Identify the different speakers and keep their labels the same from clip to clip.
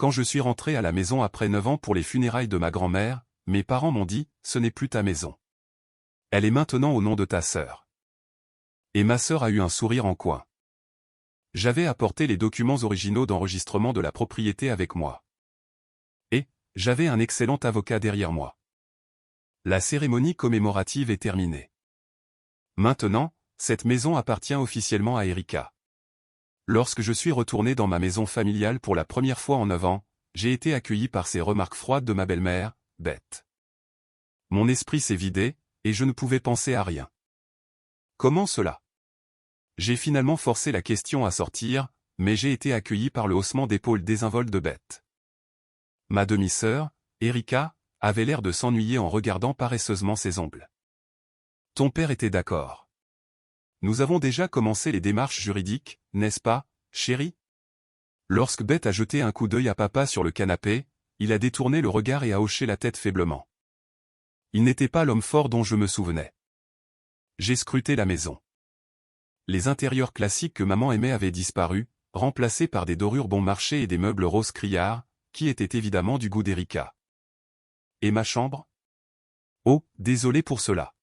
Speaker 1: Quand je suis rentré à la maison après 9 ans pour les funérailles de ma grand-mère, mes parents m'ont dit, ce n'est plus ta maison. Elle est maintenant au nom de ta sœur. Et ma sœur a eu un sourire en coin. J'avais apporté les documents originaux d'enregistrement de la propriété avec moi. Et, j'avais un excellent avocat derrière moi. La cérémonie commémorative est terminée. Maintenant, cette maison appartient officiellement à Erika. Lorsque je suis retourné dans ma maison familiale pour la première fois en 9 ans, j'ai été accueilli par ces remarques froides de ma belle-mère, Beth. Mon esprit s'est vidé, et je ne pouvais penser à rien. Comment cela? J'ai finalement forcé la question à sortir, mais j'ai été accueilli par le haussement d'épaules désinvolte de Beth. Ma demi-sœur, Erika, avait l'air de s'ennuyer en regardant paresseusement ses ongles. Ton père était d'accord. Nous avons déjà commencé les démarches juridiques, n'est-ce pas, chérie? Lorsque Beth a jeté un coup d'œil à papa sur le canapé, il a détourné le regard et a hoché la tête faiblement. Il n'était pas l'homme fort dont je me souvenais. J'ai scruté la maison. Les intérieurs classiques que maman aimait avaient disparu, remplacés par des dorures bon marché et des meubles roses criards, qui étaient évidemment du goût d'Erika. Et ma chambre? Oh, désolé pour cela.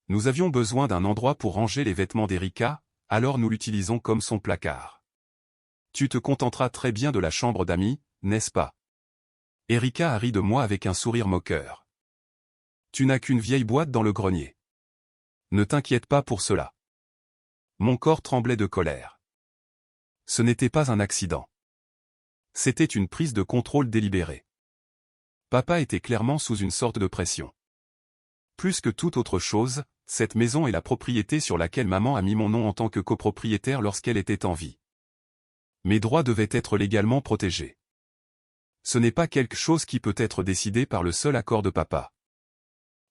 Speaker 1: Nous avions besoin d'un endroit pour ranger les vêtements d'Erika, alors nous l'utilisons comme son placard. Tu te contenteras très bien de la chambre d'amis, n'est-ce pas? Erika a ri de moi avec un sourire moqueur. Tu n'as qu'une vieille boîte dans le grenier. Ne t'inquiète pas pour cela. Mon corps tremblait de colère. Ce n'était pas un accident. C'était une prise de contrôle délibérée. Papa était clairement sous une sorte de pression. Plus que toute autre chose, cette maison est la propriété sur laquelle maman a mis mon nom en tant que copropriétaire lorsqu'elle était en vie. Mes droits devaient être légalement protégés. Ce n'est pas quelque chose qui peut être décidé par le seul accord de papa.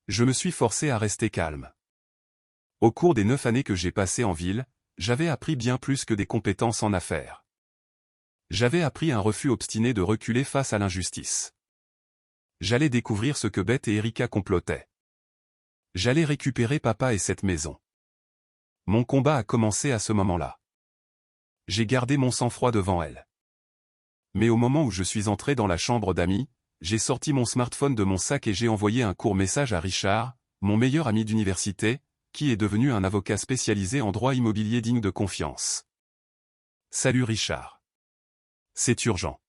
Speaker 1: Je me suis forcé à rester calme. Au cours des 9 années que j'ai passées en ville, j'avais appris bien plus que des compétences en affaires. J'avais appris un refus obstiné de reculer face à l'injustice. J'allais découvrir ce que Beth et Erika complotaient. J'allais récupérer papa et cette maison. Mon combat a commencé à ce moment-là. J'ai gardé mon sang-froid devant elle. Mais au moment où je suis entré dans la chambre d'amis, j'ai sorti mon smartphone de mon sac et j'ai envoyé un court message à Richard, mon meilleur ami d'université, qui est devenu un avocat spécialisé en droit immobilier digne de confiance. Salut Richard. C'est urgent.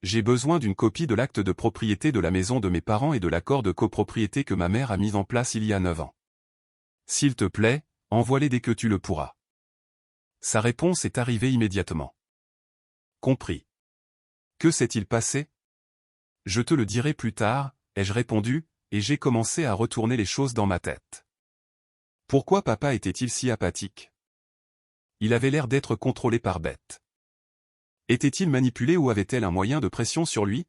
Speaker 1: J'ai besoin d'une copie de l'acte de propriété de la maison de mes parents et de l'accord de copropriété que ma mère a mis en place il y a 9 ans. S'il te plaît, envoie-les dès que tu le pourras. Sa réponse est arrivée immédiatement. Compris. Que s'est-il passé? Je te le dirai plus tard, ai-je répondu, et j'ai commencé à retourner les choses dans ma tête. Pourquoi papa était-il si apathique? Il avait l'air d'être contrôlé par Beth. Était-il manipulé ou avait-elle un moyen de pression sur lui?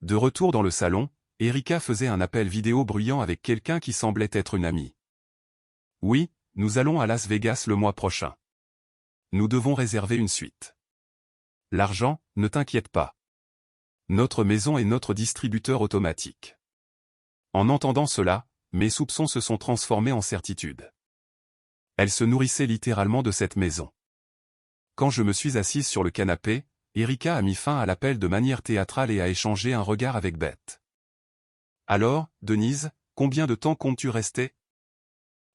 Speaker 1: De retour dans le salon, Erika faisait un appel vidéo bruyant avec quelqu'un qui semblait être une amie. Oui, nous allons à Las Vegas le mois prochain. Nous devons réserver une suite. L'argent, ne t'inquiète pas. Notre maison est notre distributeur automatique. En entendant cela, mes soupçons se sont transformés en certitude. Elle se nourrissait littéralement de cette maison. Quand je me suis assise sur le canapé, Erika a mis fin à l'appel de manière théâtrale et a échangé un regard avec Beth. Alors, Denise, combien de temps comptes-tu rester?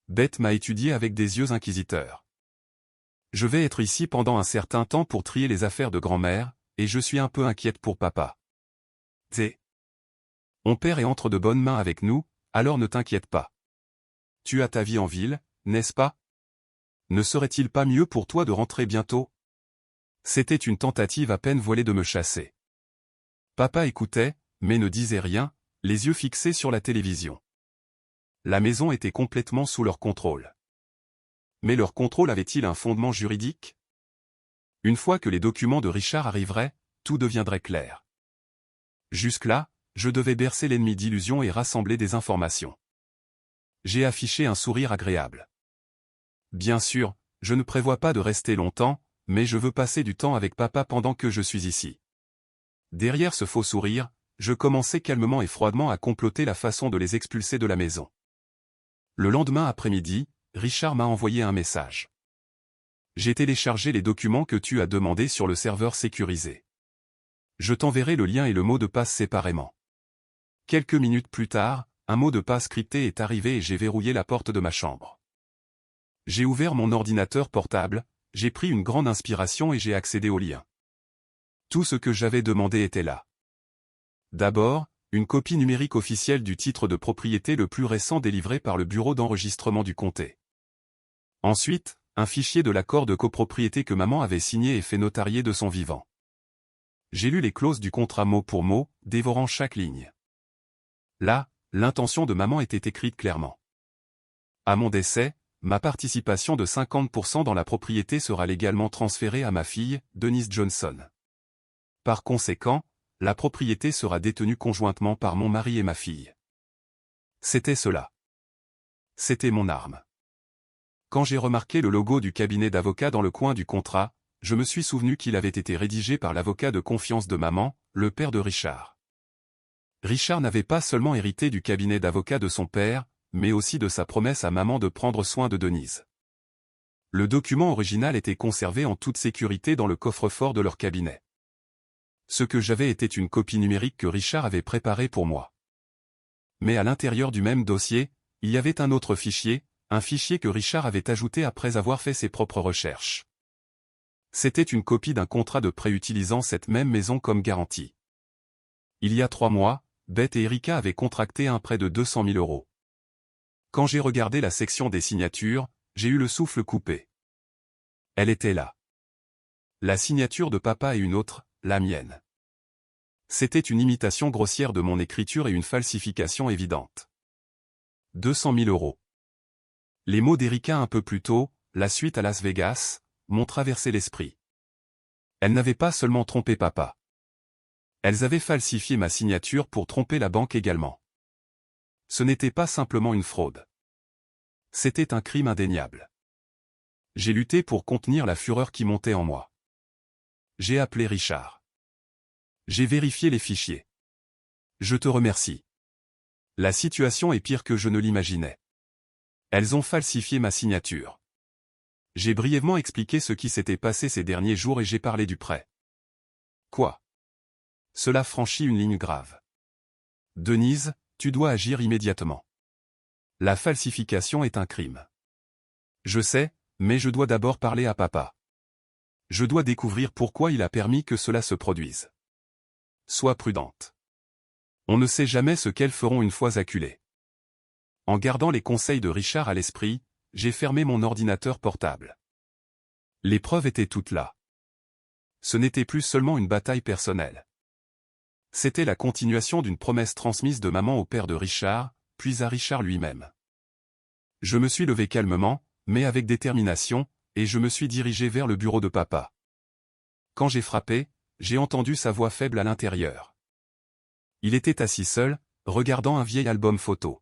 Speaker 1: Beth m'a étudié avec des yeux inquisiteurs. Je vais être ici pendant un certain temps pour trier les affaires de grand-mère, et je suis un peu inquiète pour papa. On perd et entre de bonnes mains avec nous, alors ne t'inquiète pas. Tu as ta vie en ville, n'est-ce pas? Ne serait-il pas mieux pour toi de rentrer bientôt? C'était une tentative à peine voilée de me chasser. Papa écoutait, mais ne disait rien, les yeux fixés sur la télévision. La maison était complètement sous leur contrôle. Mais leur contrôle avait-il un fondement juridique? Une fois que les documents de Richard arriveraient, tout deviendrait clair. Jusque-là, je devais bercer l'ennemi d'illusions et rassembler des informations. J'ai affiché un sourire agréable. Bien sûr, je ne prévois pas de rester longtemps, mais je veux passer du temps avec papa pendant que je suis ici. Derrière ce faux sourire, je commençais calmement et froidement à comploter la façon de les expulser de la maison. Le lendemain après-midi, Richard m'a envoyé un message. J'ai téléchargé les documents que tu as demandés sur le serveur sécurisé. Je t'enverrai le lien et le mot de passe séparément. Quelques minutes plus tard, un mot de passe crypté est arrivé et j'ai verrouillé la porte de ma chambre. J'ai ouvert mon ordinateur portable, j'ai pris une grande inspiration et j'ai accédé au lien. Tout ce que j'avais demandé était là. D'abord, une copie numérique officielle du titre de propriété le plus récent délivré par le bureau d'enregistrement du comté. Ensuite, un fichier de l'accord de copropriété que maman avait signé et fait notarier de son vivant. J'ai lu les clauses du contrat mot pour mot, dévorant chaque ligne. Là, l'intention de maman était écrite clairement. À mon décès, ma participation de 50% dans la propriété sera légalement transférée à ma fille, Denise Johnson. Par conséquent, la propriété sera détenue conjointement par mon mari et ma fille. C'était cela. C'était mon arme. Quand j'ai remarqué le logo du cabinet d'avocat dans le coin du contrat, je me suis souvenu qu'il avait été rédigé par l'avocat de confiance de maman, le père de Richard. Richard n'avait pas seulement hérité du cabinet d'avocat de son père, mais aussi de sa promesse à maman de prendre soin de Denise. Le document original était conservé en toute sécurité dans le coffre-fort de leur cabinet. Ce que j'avais était une copie numérique que Richard avait préparée pour moi. Mais à l'intérieur du même dossier, il y avait un autre fichier, un fichier que Richard avait ajouté après avoir fait ses propres recherches. C'était une copie d'un contrat de prêt utilisant cette même maison comme garantie. Il y a 3 mois, Beth et Erika avaient contracté un prêt de 200 000 €. Quand j'ai regardé la section des signatures, j'ai eu le souffle coupé. Elle était là. La signature de papa et une autre, la mienne. C'était une imitation grossière de mon écriture et une falsification évidente. 200 000 €. Les mots d'Erika un peu plus tôt, la suite à Las Vegas, m'ont traversé l'esprit. Elles n'avaient pas seulement trompé papa. Elles avaient falsifié ma signature pour tromper la banque également. Ce n'était pas simplement une fraude. C'était un crime indéniable. J'ai lutté pour contenir la fureur qui montait en moi. J'ai appelé Richard. J'ai vérifié les fichiers. Je te remercie. La situation est pire que je ne l'imaginais. Elles ont falsifié ma signature. J'ai brièvement expliqué ce qui s'était passé ces derniers jours et j'ai parlé du prêt. Quoi? Cela franchit une ligne grave. Denise, tu dois agir immédiatement. La falsification est un crime. Je sais, mais je dois d'abord parler à papa. Je dois découvrir pourquoi il a permis que cela se produise. Sois prudente. On ne sait jamais ce qu'elles feront une fois acculées. En gardant les conseils de Richard à l'esprit, j'ai fermé mon ordinateur portable. Les preuves étaient toutes là. Ce n'était plus seulement une bataille personnelle. C'était la continuation d'une promesse transmise de maman au père de Richard, puis à Richard lui-même. Je me suis levé calmement, mais avec détermination, et je me suis dirigé vers le bureau de papa. Quand j'ai frappé, j'ai entendu sa voix faible à l'intérieur. Il était assis seul, regardant un vieil album photo.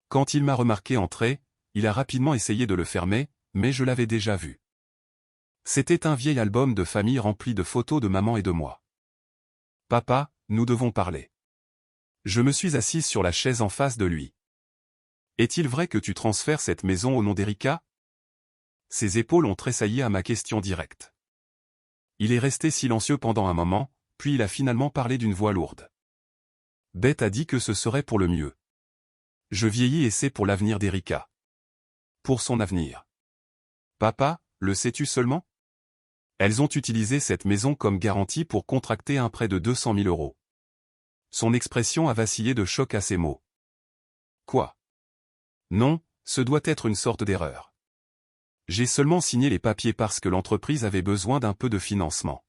Speaker 1: Quand il m'a remarqué entrer, il a rapidement essayé de le fermer, mais je l'avais déjà vu. C'était un vieil album de famille rempli de photos de maman et de moi. « Papa, nous devons parler. » Je me suis assise sur la chaise en face de lui. « Est-il vrai que tu transfères cette maison au nom d'Erika ?» Ses épaules ont tressailli à ma question directe. Il est resté silencieux pendant un moment, puis il a finalement parlé d'une voix lourde. « Beth a dit que ce serait pour le mieux. Je vieillis et c'est pour l'avenir d'Erika. Pour son avenir. Papa, le sais-tu seulement? Elles ont utilisé cette maison comme garantie pour contracter un prêt de 200 000 €. Son expression a vacillé de choc à ces mots. Quoi? Non, ce doit être une sorte d'erreur. J'ai seulement signé les papiers parce que l'entreprise avait besoin d'un peu de financement.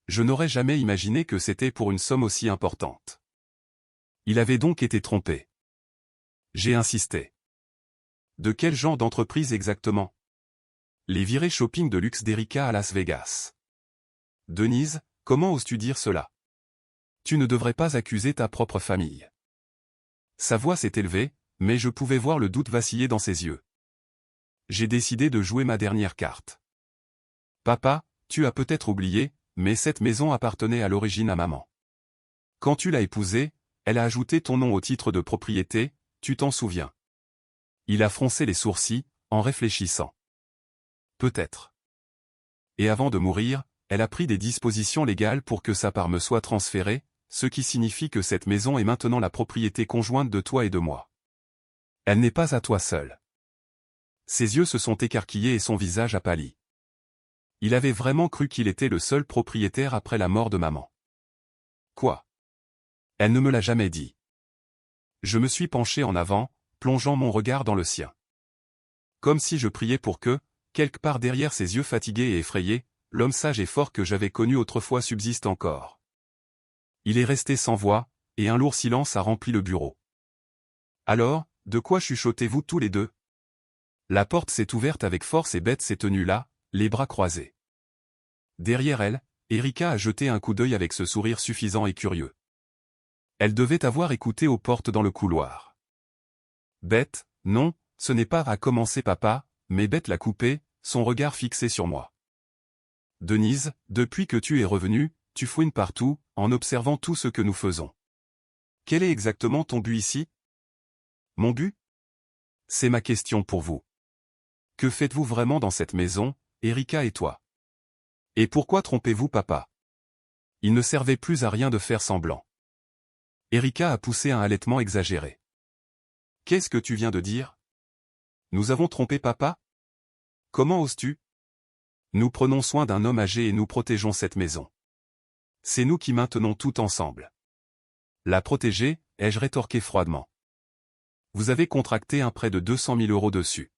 Speaker 1: Je n'aurais jamais imaginé que c'était pour une somme aussi importante. Il avait donc été trompé. J'ai insisté. De quel genre d'entreprise exactement? Les virées shopping de luxe d'Erika à Las Vegas. Denise, comment oses-tu dire cela? Tu ne devrais pas accuser ta propre famille. Sa voix s'est élevée, mais je pouvais voir le doute vaciller dans ses yeux. J'ai décidé de jouer ma dernière carte. Papa, tu as peut-être oublié, mais cette maison appartenait à l'origine à maman. Quand tu l'as épousée, elle a ajouté ton nom au titre de propriété, tu t'en souviens. Il a froncé les sourcils, en réfléchissant. Peut-être. Et avant de mourir, elle a pris des dispositions légales pour que sa part me soit transférée, ce qui signifie que cette maison est maintenant la propriété conjointe de toi et de moi. Elle n'est pas à toi seul. Ses yeux se sont écarquillés et son visage a pâli. Il avait vraiment cru qu'il était le seul propriétaire après la mort de maman. Quoi? Elle ne me l'a jamais dit. Je me suis penché en avant, plongeant mon regard dans le sien. Comme si je priais pour que, quelque part derrière ses yeux fatigués et effrayés, l'homme sage et fort que j'avais connu autrefois subsiste encore. Il est resté sans voix, et un lourd silence a rempli le bureau. Alors, de quoi chuchotez-vous tous les deux? La porte s'est ouverte avec force et Beth s'est tenue là, les bras croisés. Derrière elle, Erika a jeté un coup d'œil avec ce sourire suffisant et curieux. Elle devait avoir écouté aux portes dans le couloir. Beth, non, ce n'est pas à commencer papa, mais Beth l'a coupé, son regard fixé sur moi. Denise, depuis que tu es revenue, tu fouines partout, en observant tout ce que nous faisons. Quel est exactement ton but ici? Mon but? C'est ma question pour vous. Que faites-vous vraiment dans cette maison, Erika et toi? Et pourquoi trompez-vous papa? Il ne servait plus à rien de faire semblant. Erika a poussé un halètement exagéré. Qu'est-ce que tu viens de dire? Nous avons trompé papa? Comment oses-tu? Nous prenons soin d'un homme âgé et nous protégeons cette maison. C'est nous qui maintenons tout ensemble. La protéger, ai-je rétorqué froidement. Vous avez contracté un prêt de 200 000 € dessus.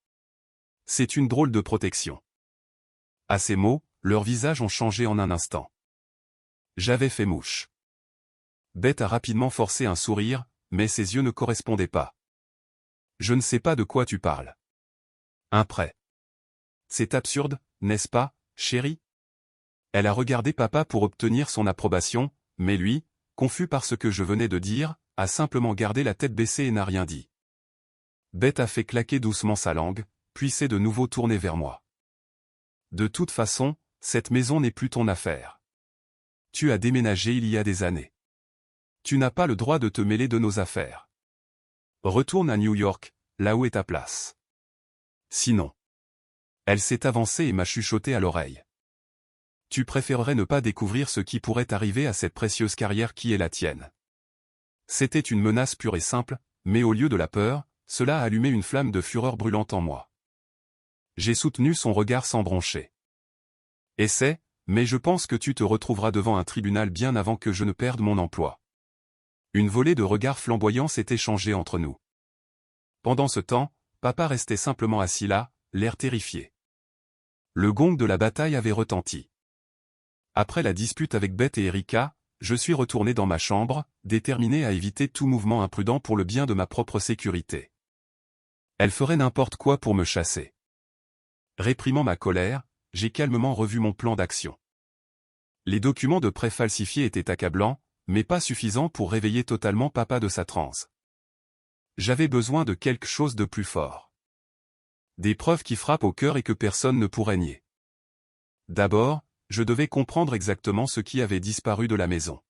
Speaker 1: C'est une drôle de protection. À ces mots, leurs visages ont changé en un instant. J'avais fait mouche. Beth a rapidement forcé un sourire, mais ses yeux ne correspondaient pas. Je ne sais pas de quoi tu parles. Un prêt. C'est absurde, n'est-ce pas, chérie? Elle a regardé papa pour obtenir son approbation, mais lui, confus par ce que je venais de dire, a simplement gardé la tête baissée et n'a rien dit. Beth a fait claquer doucement sa langue, puis s'est de nouveau tournée vers moi. De toute façon, cette maison n'est plus ton affaire. Tu as déménagé il y a des années. Tu n'as pas le droit de te mêler de nos affaires. Retourne à New York, là où est ta place. Sinon. Elle s'est avancée et m'a chuchoté à l'oreille. Tu préférerais ne pas découvrir ce qui pourrait arriver à cette précieuse carrière qui est la tienne. C'était une menace pure et simple, mais au lieu de la peur, cela a allumé une flamme de fureur brûlante en moi. J'ai soutenu son regard sans broncher. Essaie, mais je pense que tu te retrouveras devant un tribunal bien avant que je ne perde mon emploi. Une volée de regards flamboyants s'est échangée entre nous. Pendant ce temps, papa restait simplement assis là, l'air terrifié. Le gong de la bataille avait retenti. Après la dispute avec Beth et Erika, je suis retourné dans ma chambre, déterminé à éviter tout mouvement imprudent pour le bien de ma propre sécurité. Elle ferait n'importe quoi pour me chasser. Réprimant ma colère, j'ai calmement revu mon plan d'action. Les documents de prêt falsifiés étaient accablants, mais pas suffisants pour réveiller totalement papa de sa transe. J'avais besoin de quelque chose de plus fort. Des preuves qui frappent au cœur et que personne ne pourrait nier. D'abord, je devais comprendre exactement ce qui avait disparu de la maison.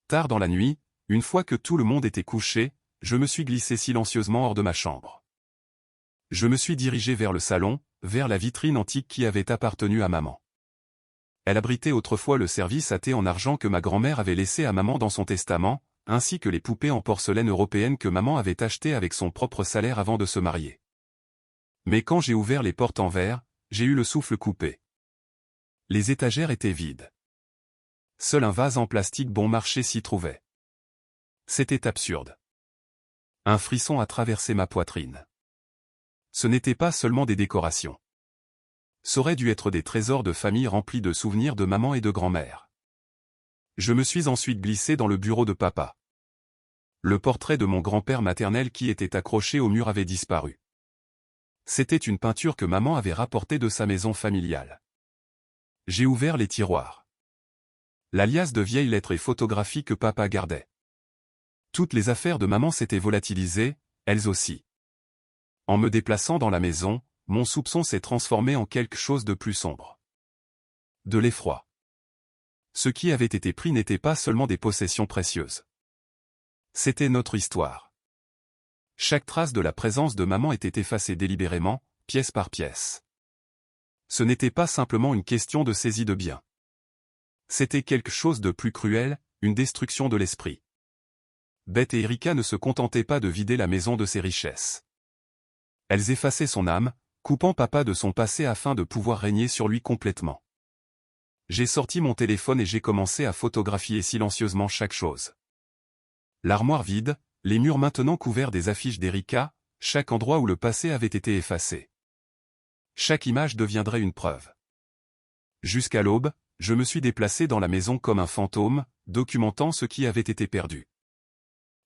Speaker 1: Tard dans la nuit, une fois que tout le monde était couché, je me suis glissé silencieusement hors de ma chambre. Je me suis dirigé vers le salon, vers la vitrine antique qui avait appartenu à maman. Elle abritait autrefois le service à thé en argent que ma grand-mère avait laissé à maman dans son testament, ainsi que les poupées en porcelaine européenne que maman avait achetées avec son propre salaire avant de se marier. Mais quand j'ai ouvert les portes en verre, j'ai eu le souffle coupé. Les étagères étaient vides. Seul un vase en plastique bon marché s'y trouvait. C'était absurde. Un frisson a traversé ma poitrine. Ce n'était pas seulement des décorations. Ça aurait dû être des trésors de famille remplis de souvenirs de maman et de grand-mère. Je me suis ensuite glissé dans le bureau de papa. Le portrait de mon grand-père maternel qui était accroché au mur avait disparu. C'était une peinture que maman avait rapportée de sa maison familiale. J'ai ouvert les tiroirs. La liasse de vieilles lettres et photographies que papa gardait. Toutes les affaires de maman s'étaient volatilisées, elles aussi. En me déplaçant dans la maison, mon soupçon s'est transformé en quelque chose de plus sombre. De l'effroi. Ce qui avait été pris n'était pas seulement des possessions précieuses. C'était notre histoire. Chaque trace de la présence de maman était effacée délibérément, pièce par pièce. Ce n'était pas simplement une question de saisie de biens. C'était quelque chose de plus cruel, une destruction de l'esprit. Beth et Erika ne se contentaient pas de vider la maison de ses richesses. Elles effaçaient son âme, coupant papa de son passé afin de pouvoir régner sur lui complètement. J'ai sorti mon téléphone et j'ai commencé à photographier silencieusement chaque chose. L'armoire vide, les murs maintenant couverts des affiches d'Erika, chaque endroit où le passé avait été effacé. Chaque image deviendrait une preuve. Jusqu'à l'aube, je me suis déplacé dans la maison comme un fantôme, documentant ce qui avait été perdu.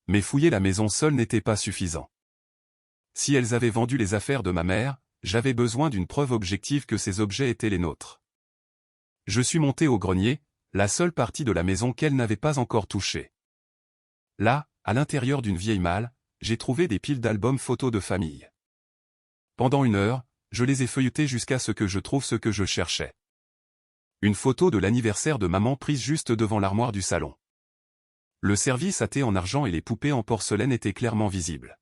Speaker 1: Mais fouiller la maison seule n'était pas suffisant. Si elles avaient vendu les affaires de ma mère, j'avais besoin d'une preuve objective que ces objets étaient les nôtres. Je suis monté au grenier, la seule partie de la maison qu'elle n'avait pas encore touchée. Là, à l'intérieur d'une vieille malle, j'ai trouvé des piles d'albums photos de famille. Pendant 1 heure, je les ai feuilletés jusqu'à ce que je trouve ce que je cherchais. Une photo de l'anniversaire de maman prise juste devant l'armoire du salon. Le service à thé en argent et les poupées en porcelaine étaient clairement visibles.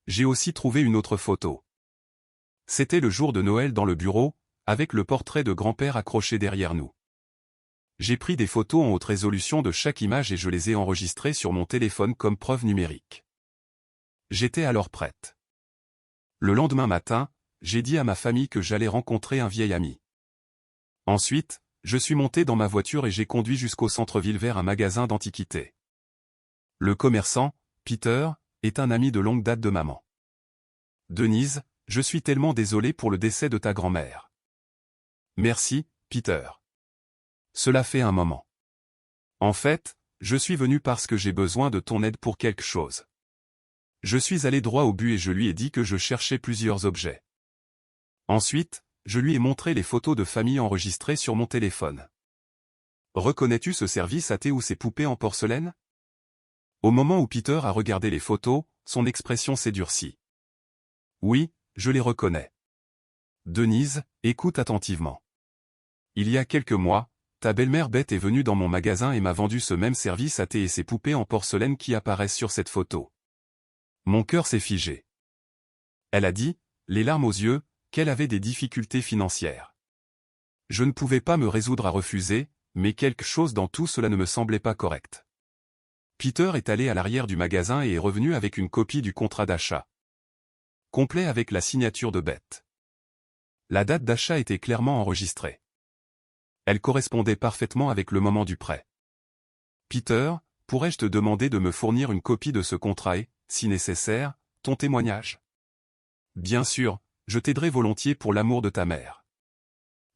Speaker 1: J'ai aussi trouvé une autre photo. C'était le jour de Noël dans le bureau, avec le portrait de grand-père accroché derrière nous. J'ai pris des photos en haute résolution de chaque image et je les ai enregistrées sur mon téléphone comme preuve numérique. J'étais alors prête. Le lendemain matin, j'ai dit à ma famille que j'allais rencontrer un vieil ami. Ensuite, je suis monté dans ma voiture et j'ai conduit jusqu'au centre-ville vers un magasin d'antiquités. Le commerçant, Peter, est un ami de longue date de maman. Denise, je suis tellement désolé pour le décès de ta grand-mère. Merci, Peter. Cela fait un moment. En fait, je suis venu parce que j'ai besoin de ton aide pour quelque chose. Je suis allé droit au but et je lui ai dit que je cherchais plusieurs objets. Ensuite, je lui ai montré les photos de famille enregistrées sur mon téléphone. Reconnais-tu ce service à thé ou ces poupées en porcelaine? Au moment où Peter a regardé les photos, son expression s'est durcie. Oui, je les reconnais. Denise, écoute attentivement. Il y a quelques mois, ta belle-mère Beth est venue dans mon magasin et m'a vendu ce même service à thé et ces poupées en porcelaine qui apparaissent sur cette photo. Mon cœur s'est figé. Elle a dit, les larmes aux yeux, qu'elle avait des difficultés financières. Je ne pouvais pas me résoudre à refuser, mais quelque chose dans tout cela ne me semblait pas correct. Peter est allé à l'arrière du magasin et est revenu avec une copie du contrat d'achat. Complet avec la signature de Beth. La date d'achat était clairement enregistrée. Elle correspondait parfaitement avec le moment du prêt. Peter, pourrais-je te demander de me fournir une copie de ce contrat et, si nécessaire, ton témoignage? Bien sûr, je t'aiderai volontiers pour l'amour de ta mère.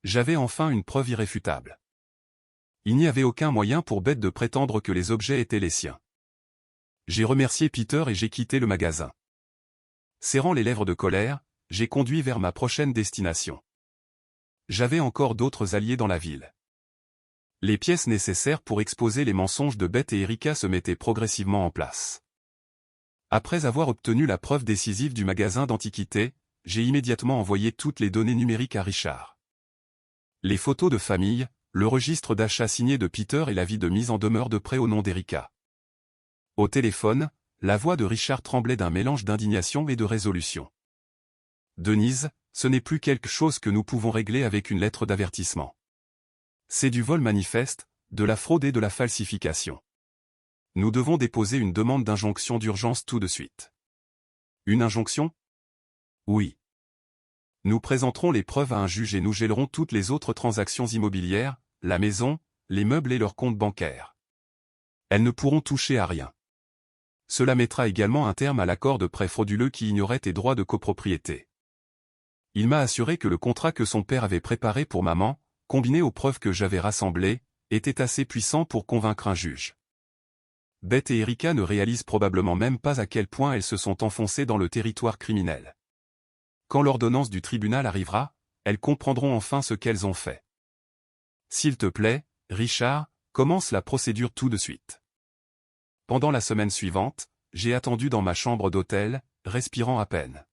Speaker 1: J'avais enfin une preuve irréfutable. Il n'y avait aucun moyen pour Beth de prétendre que les objets étaient les siens. J'ai remercié Peter et j'ai quitté le magasin. Serrant les lèvres de colère, j'ai conduit vers ma prochaine destination. J'avais encore d'autres alliés dans la ville. Les pièces nécessaires pour exposer les mensonges de Beth et Erika se mettaient progressivement en place. Après avoir obtenu la preuve décisive du magasin d'antiquités, j'ai immédiatement envoyé toutes les données numériques à Richard. Les photos de famille, le registre d'achat signé de Peter et l'avis de mise en demeure de prêt au nom d'Erika. Au téléphone, la voix de Richard tremblait d'un mélange d'indignation et de résolution. Denise, ce n'est plus quelque chose que nous pouvons régler avec une lettre d'avertissement. C'est du vol manifeste, de la fraude et de la falsification. Nous devons déposer une demande d'injonction d'urgence tout de suite. Une injonction? Oui. Nous présenterons les preuves à un juge et nous gelerons toutes les autres transactions immobilières, la maison, les meubles et leurs comptes bancaires. Elles ne pourront toucher à rien. Cela mettra également un terme à l'accord de prêt frauduleux qui ignorait tes droits de copropriété. Il m'a assuré que le contrat que son père avait préparé pour maman, combiné aux preuves que j'avais rassemblées, était assez puissant pour convaincre un juge. Beth et Erika ne réalisent probablement même pas à quel point elles se sont enfoncées dans le territoire criminel. Quand l'ordonnance du tribunal arrivera, elles comprendront enfin ce qu'elles ont fait. S'il te plaît, Richard, commence la procédure tout de suite. Pendant la semaine suivante, j'ai attendu dans ma chambre d'hôtel, respirant à peine.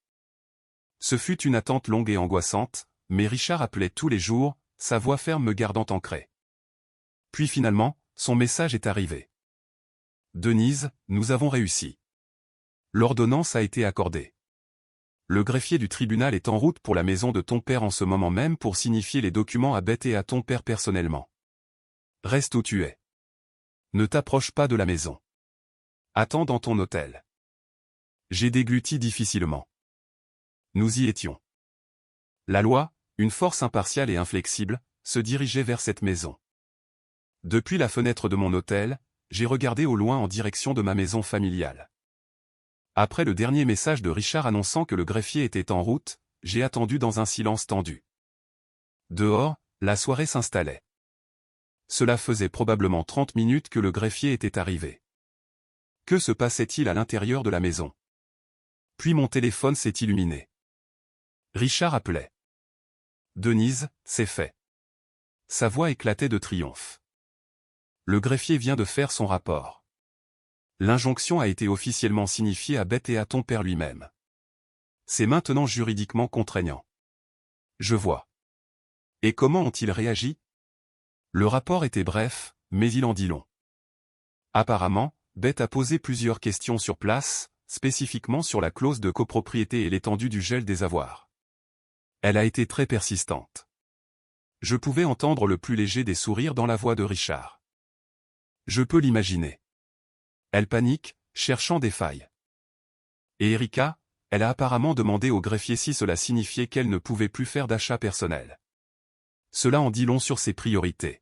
Speaker 1: Ce fut une attente longue et angoissante, mais Richard appelait tous les jours, sa voix ferme me gardant ancré. Puis finalement, son message est arrivé. Denise, nous avons réussi. L'ordonnance a été accordée. Le greffier du tribunal est en route pour la maison de ton père en ce moment même pour signifier les documents à Beth et à ton père personnellement. Reste où tu es. Ne t'approche pas de la maison. Attends dans ton hôtel. J'ai dégluti difficilement. Nous y étions. La loi, une force impartiale et inflexible, se dirigeait vers cette maison. Depuis la fenêtre de mon hôtel, j'ai regardé au loin en direction de ma maison familiale. Après le dernier message de Richard annonçant que le greffier était en route, j'ai attendu dans un silence tendu. Dehors, la soirée s'installait. Cela faisait probablement 30 minutes que le greffier était arrivé. Que se passait-il à l'intérieur de la maison? Puis mon téléphone s'est illuminé. Richard appelait. Denise, c'est fait. Sa voix éclatait de triomphe. Le greffier vient de faire son rapport. L'injonction a été officiellement signifiée à Beth et à ton père lui-même. C'est maintenant juridiquement contraignant. Je vois. Et comment ont-ils réagi? Le rapport était bref, mais il en dit long. Apparemment, Beth a posé plusieurs questions sur place, spécifiquement sur la clause de copropriété et l'étendue du gel des avoirs. Elle a été très persistante. Je pouvais entendre le plus léger des sourires dans la voix de Richard. Je peux l'imaginer. Elle panique, cherchant des failles. Et Erika, elle a apparemment demandé au greffier si cela signifiait qu'elle ne pouvait plus faire d'achat personnel. Cela en dit long sur ses priorités.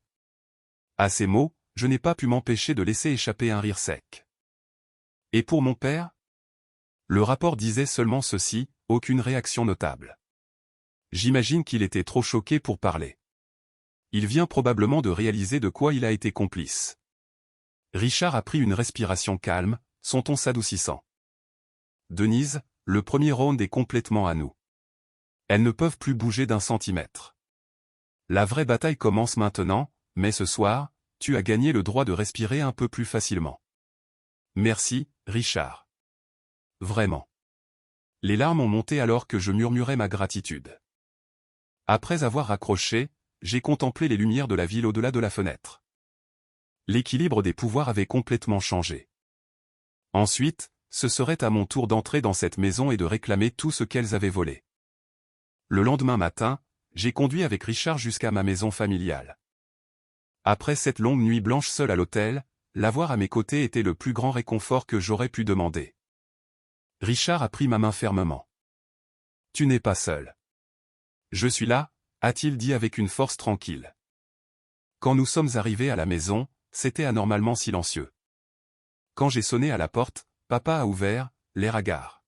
Speaker 1: À ces mots, je n'ai pas pu m'empêcher de laisser échapper un rire sec. Et pour mon père? Le rapport disait seulement ceci, aucune réaction notable. J'imagine qu'il était trop choqué pour parler. Il vient probablement de réaliser de quoi il a été complice. Richard a pris une respiration calme, son ton s'adoucissant. Denise, le premier round est complètement à nous. Elles ne peuvent plus bouger d'un centimètre. La vraie bataille commence maintenant, mais ce soir, tu as gagné le droit de respirer un peu plus facilement. Merci, Richard. Vraiment. Les larmes ont monté alors que je murmurais ma gratitude. Après avoir raccroché, j'ai contemplé les lumières de la ville au-delà de la fenêtre. L'équilibre des pouvoirs avait complètement changé. Ensuite, ce serait à mon tour d'entrer dans cette maison et de réclamer tout ce qu'elles avaient volé. Le lendemain matin, j'ai conduit avec Richard jusqu'à ma maison familiale. Après cette longue nuit blanche seule à l'hôtel, l'avoir à mes côtés était le plus grand réconfort que j'aurais pu demander. Richard a pris ma main fermement. « Tu n'es pas seul. »« Je suis là », a-t-il dit avec une force tranquille. Quand nous sommes arrivés à la maison, c'était anormalement silencieux. Quand j'ai sonné à la porte, papa a ouvert, l'air hagard.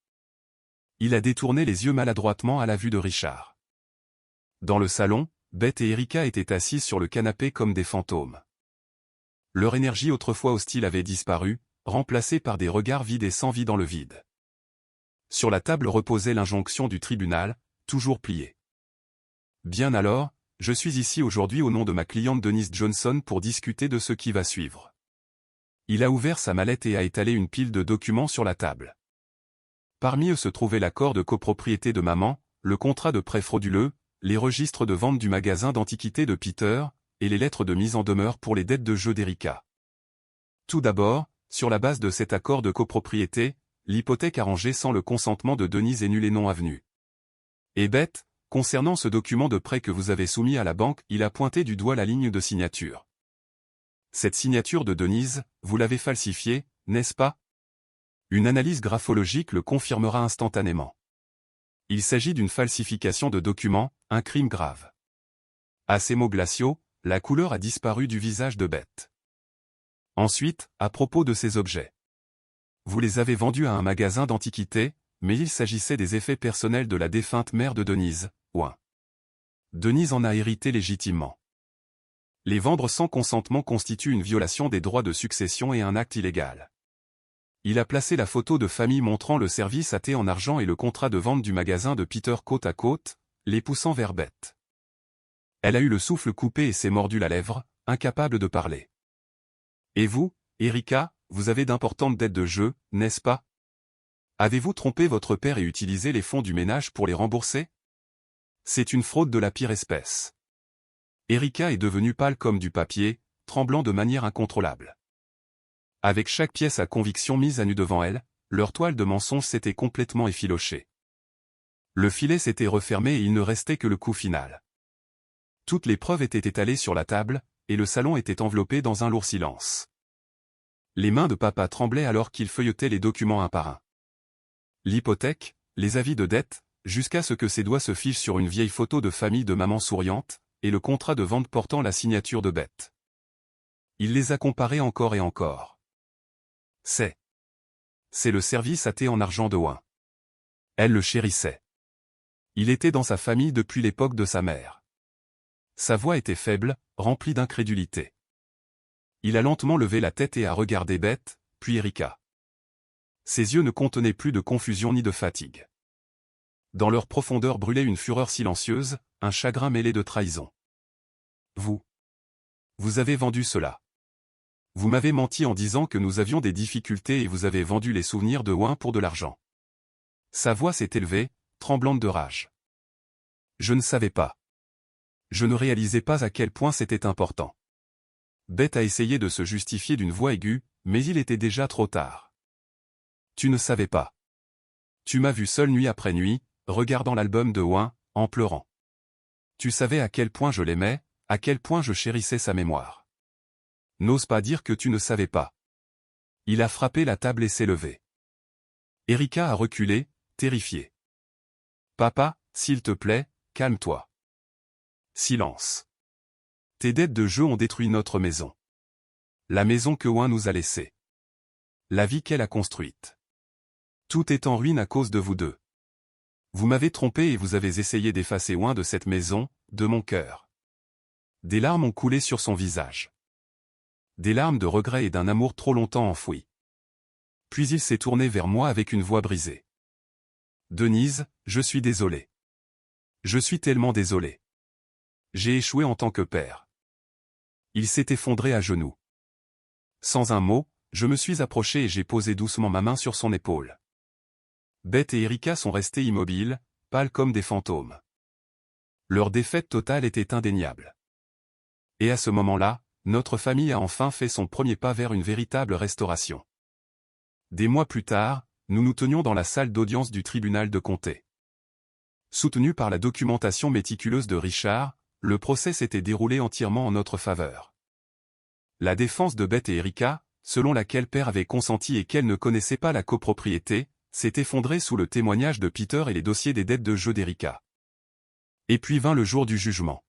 Speaker 1: Il a détourné les yeux maladroitement à la vue de Richard. Dans le salon, Beth et Erika étaient assises sur le canapé comme des fantômes. Leur énergie autrefois hostile avait disparu, remplacée par des regards vides et sans vie dans le vide. Sur la table reposait l'injonction du tribunal, toujours pliée. Bien alors, je suis ici aujourd'hui au nom de ma cliente Denise Johnson pour discuter de ce qui va suivre. Il a ouvert sa mallette et a étalé une pile de documents sur la table. Parmi eux se trouvait l'accord de copropriété de maman, le contrat de prêt frauduleux, les registres de vente du magasin d'antiquités de Peter, et les lettres de mise en demeure pour les dettes de jeu d'Erika. Tout d'abord, sur la base de cet accord de copropriété, l'hypothèque arrangée sans le consentement de Denise est nulle et non avenue. Et Beth, concernant ce document de prêt que vous avez soumis à la banque, il a pointé du doigt la ligne de signature. Cette signature de Denise, vous l'avez falsifiée, n'est-ce pas? Une analyse graphologique le confirmera instantanément. Il s'agit d'une falsification de documents, un crime grave. À ces mots glaciaux, la couleur a disparu du visage de Beth. Ensuite, à propos de ces objets. Vous les avez vendus à un magasin d'antiquités, mais il s'agissait des effets personnels de la défunte mère de Denise, ouin. Denise en a hérité légitimement. Les vendre sans consentement constitue une violation des droits de succession et un acte illégal. Il a placé la photo de famille montrant le service à thé en argent et le contrat de vente du magasin de Peter côte à côte, les poussant vers Beth. Elle a eu le souffle coupé et s'est mordu la lèvre, incapable de parler. Et vous, Erika, vous avez d'importantes dettes de jeu, n'est-ce pas? Avez-vous trompé votre père et utilisé les fonds du ménage pour les rembourser? C'est une fraude de la pire espèce. Erika est devenue pâle comme du papier, tremblant de manière incontrôlable. Avec chaque pièce à conviction mise à nu devant elle, leur toile de mensonge s'était complètement effilochée. Le filet s'était refermé et il ne restait que le coup final. Toutes les preuves étaient étalées sur la table, et le salon était enveloppé dans un lourd silence. Les mains de papa tremblaient alors qu'il feuilletait les documents un par un. L'hypothèque, les avis de dette, jusqu'à ce que ses doigts se fichent sur une vieille photo de famille de maman souriante, et le contrat de vente portant la signature de Beth. Il les a comparés encore et encore. C'est le service à thé en argent de Oin. Elle le chérissait. Il était dans sa famille depuis l'époque de sa mère. Sa voix était faible, remplie d'incrédulité. Il a lentement levé la tête et a regardé Beth, puis Erika. Ses yeux ne contenaient plus de confusion ni de fatigue. Dans leur profondeur brûlait une fureur silencieuse, un chagrin mêlé de trahison. Vous avez vendu cela. Vous m'avez menti en disant que nous avions des difficultés et vous avez vendu les souvenirs de Oin pour de l'argent. Sa voix s'est élevée, tremblante de rage. Je ne savais pas. Je ne réalisais pas à quel point c'était important. Beth a essayé de se justifier d'une voix aiguë, mais il était déjà trop tard. Tu ne savais pas. Tu m'as vu seul nuit après nuit, regardant l'album de Oin, en pleurant. Tu savais à quel point je l'aimais, à quel point je chérissais sa mémoire. N'ose pas dire que tu ne savais pas. Il a frappé la table et s'est levé. Erika a reculé, terrifiée. Papa, s'il te plaît, calme-toi. Silence. Tes dettes de jeu ont détruit notre maison. La maison que Oin nous a laissée. La vie qu'elle a construite. Tout est en ruine à cause de vous deux. Vous m'avez trompé et vous avez essayé d'effacer Oin de cette maison, de mon cœur. Des larmes ont coulé sur son visage. Des larmes de regret et d'un amour trop longtemps enfoui. Puis il s'est tourné vers moi avec une voix brisée. Denise, je suis désolé. Je suis tellement désolé. J'ai échoué en tant que père. Il s'est effondré à genoux. Sans un mot, je me suis approché et j'ai posé doucement ma main sur son épaule. Beth et Erika sont restés immobiles, pâles comme des fantômes. Leur défaite totale était indéniable. Et à ce moment-là, notre famille a enfin fait son premier pas vers une véritable restauration. Des mois plus tard, nous nous tenions dans la salle d'audience du tribunal de comté. Soutenu par la documentation méticuleuse de Richard, le procès s'était déroulé entièrement en notre faveur. La défense de Beth et Erika, selon laquelle père avait consenti et qu'elle ne connaissait pas la copropriété, s'est effondrée sous le témoignage de Peter et les dossiers des dettes de jeu d'Erika. Et puis vint le jour du jugement.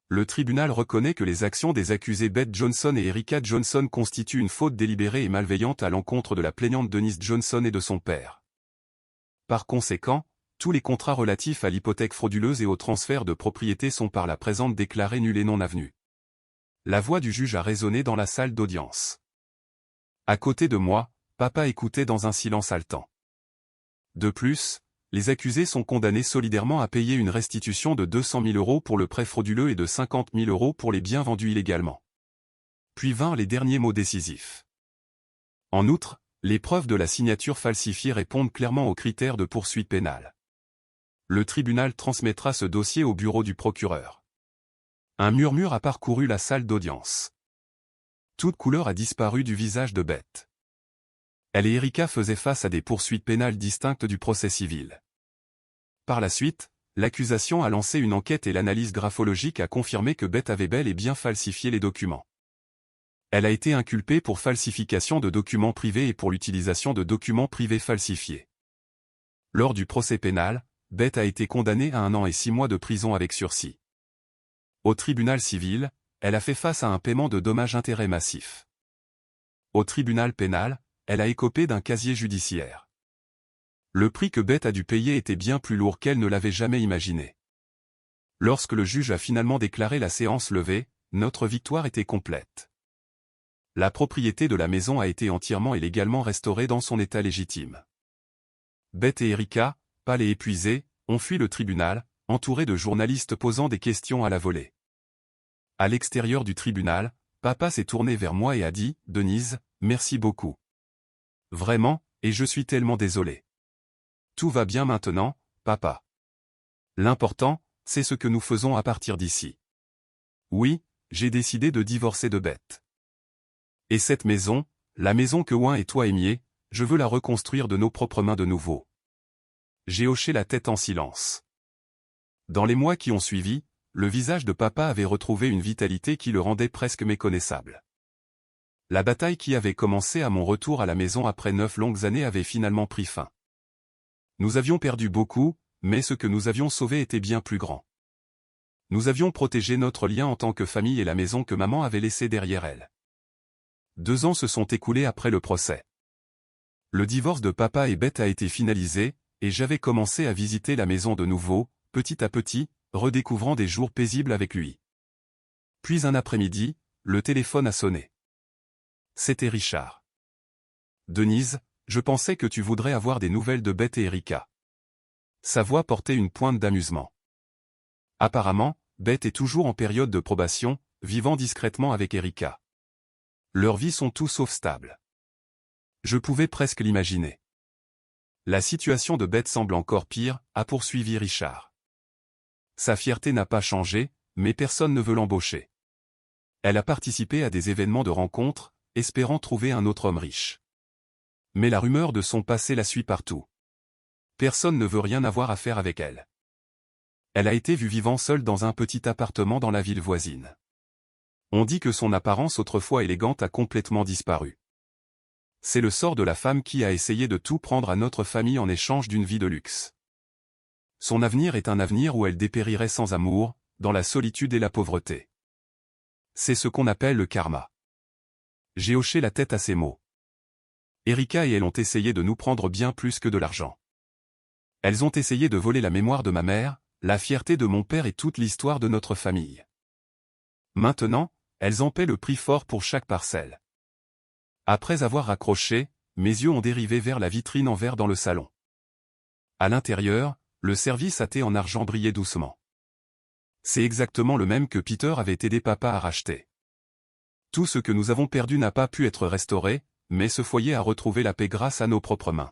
Speaker 1: Le tribunal reconnaît que les actions des accusés Beth Johnson et Erika Johnson constituent une faute délibérée et malveillante à l'encontre de la plaignante Denise Johnson et de son père. Par conséquent, tous les contrats relatifs à l'hypothèque frauduleuse et au transfert de propriété sont par la présente déclarés nuls et non avenus. La voix du juge a résonné dans la salle d'audience. À côté de moi, papa écoutait dans un silence haletant. De plus, les accusés sont condamnés solidairement à payer une restitution de 200 000 € pour le prêt frauduleux et de 50 000 € pour les biens vendus illégalement. Puis vinrent les derniers mots décisifs. En outre, les preuves de la signature falsifiée répondent clairement aux critères de poursuite pénale. Le tribunal transmettra ce dossier au bureau du procureur. Un murmure a parcouru la salle d'audience. Toute couleur a disparu du visage de Beth. Elle et Erika faisaient face à des poursuites pénales distinctes du procès civil. Par la suite, l'accusation a lancé une enquête et l'analyse graphologique a confirmé que Beth avait bel et bien falsifié les documents. Elle a été inculpée pour falsification de documents privés et pour l'utilisation de documents privés falsifiés. Lors du procès pénal, Beth a été condamnée à 1 an et 6 mois de prison avec sursis. Au tribunal civil, elle a fait face à un paiement de dommages-intérêts massif. Au tribunal pénal, elle a écopé d'un casier judiciaire. Le prix que Beth a dû payer était bien plus lourd qu'elle ne l'avait jamais imaginé. Lorsque le juge a finalement déclaré la séance levée, notre victoire était complète. La propriété de la maison a été entièrement et légalement restaurée dans son état légitime. Beth et Erika, pâles et épuisées, ont fui le tribunal, entourés de journalistes posant des questions à la volée. À l'extérieur du tribunal, papa s'est tourné vers moi et a dit « Denise, merci beaucoup. Vraiment, et je suis tellement désolé. Tout va bien maintenant, papa. L'important, c'est ce que nous faisons à partir d'ici. Oui, j'ai décidé de divorcer de Beth. Et cette maison, la maison que Oin et toi aimiez, je veux la reconstruire de nos propres mains de nouveau. » J'ai hoché la tête en silence. Dans les mois qui ont suivi, le visage de papa avait retrouvé une vitalité qui le rendait presque méconnaissable. La bataille qui avait commencé à mon retour à la maison après 9 longues années avait finalement pris fin. Nous avions perdu beaucoup, mais ce que nous avions sauvé était bien plus grand. Nous avions protégé notre lien en tant que famille et la maison que maman avait laissée derrière elle. 2 ans se sont écoulés après le procès. Le divorce de papa et Beth a été finalisé, et j'avais commencé à visiter la maison de nouveau, petit à petit, redécouvrant des jours paisibles avec lui. Puis un après-midi, le téléphone a sonné. C'était Richard. « Denise, je pensais que tu voudrais avoir des nouvelles de Beth et Erika. » Sa voix portait une pointe d'amusement. Apparemment, Beth est toujours en période de probation, vivant discrètement avec Erika. Leurs vies sont tout sauf stables. Je pouvais presque l'imaginer. La situation de Beth semble encore pire, a poursuivi Richard. Sa fierté n'a pas changé, mais personne ne veut l'embaucher. Elle a participé à des événements de rencontres, espérant trouver un autre homme riche. Mais la rumeur de son passé la suit partout. Personne ne veut rien avoir à faire avec elle. Elle a été vue vivant seule dans un petit appartement dans la ville voisine. On dit que son apparence autrefois élégante a complètement disparu. C'est le sort de la femme qui a essayé de tout prendre à notre famille en échange d'une vie de luxe. Son avenir est un avenir où elle dépérirait sans amour, dans la solitude et la pauvreté. C'est ce qu'on appelle le karma. J'ai hoché la tête à ces mots. Erika et elle ont essayé de nous prendre bien plus que de l'argent. Elles ont essayé de voler la mémoire de ma mère, la fierté de mon père et toute l'histoire de notre famille. Maintenant, elles en paient le prix fort pour chaque parcelle. Après avoir raccroché, mes yeux ont dérivé vers la vitrine en verre dans le salon. À l'intérieur, le service à thé en argent brillait doucement. C'est exactement le même que Peter avait aidé papa à racheter. Tout ce que nous avons perdu n'a pas pu être restauré, mais ce foyer a retrouvé la paix grâce à nos propres mains.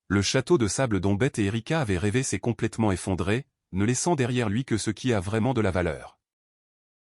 Speaker 1: Le château de sable dont Beth et Erika avaient rêvé s'est complètement effondré, ne laissant derrière lui que ce qui a vraiment de la valeur.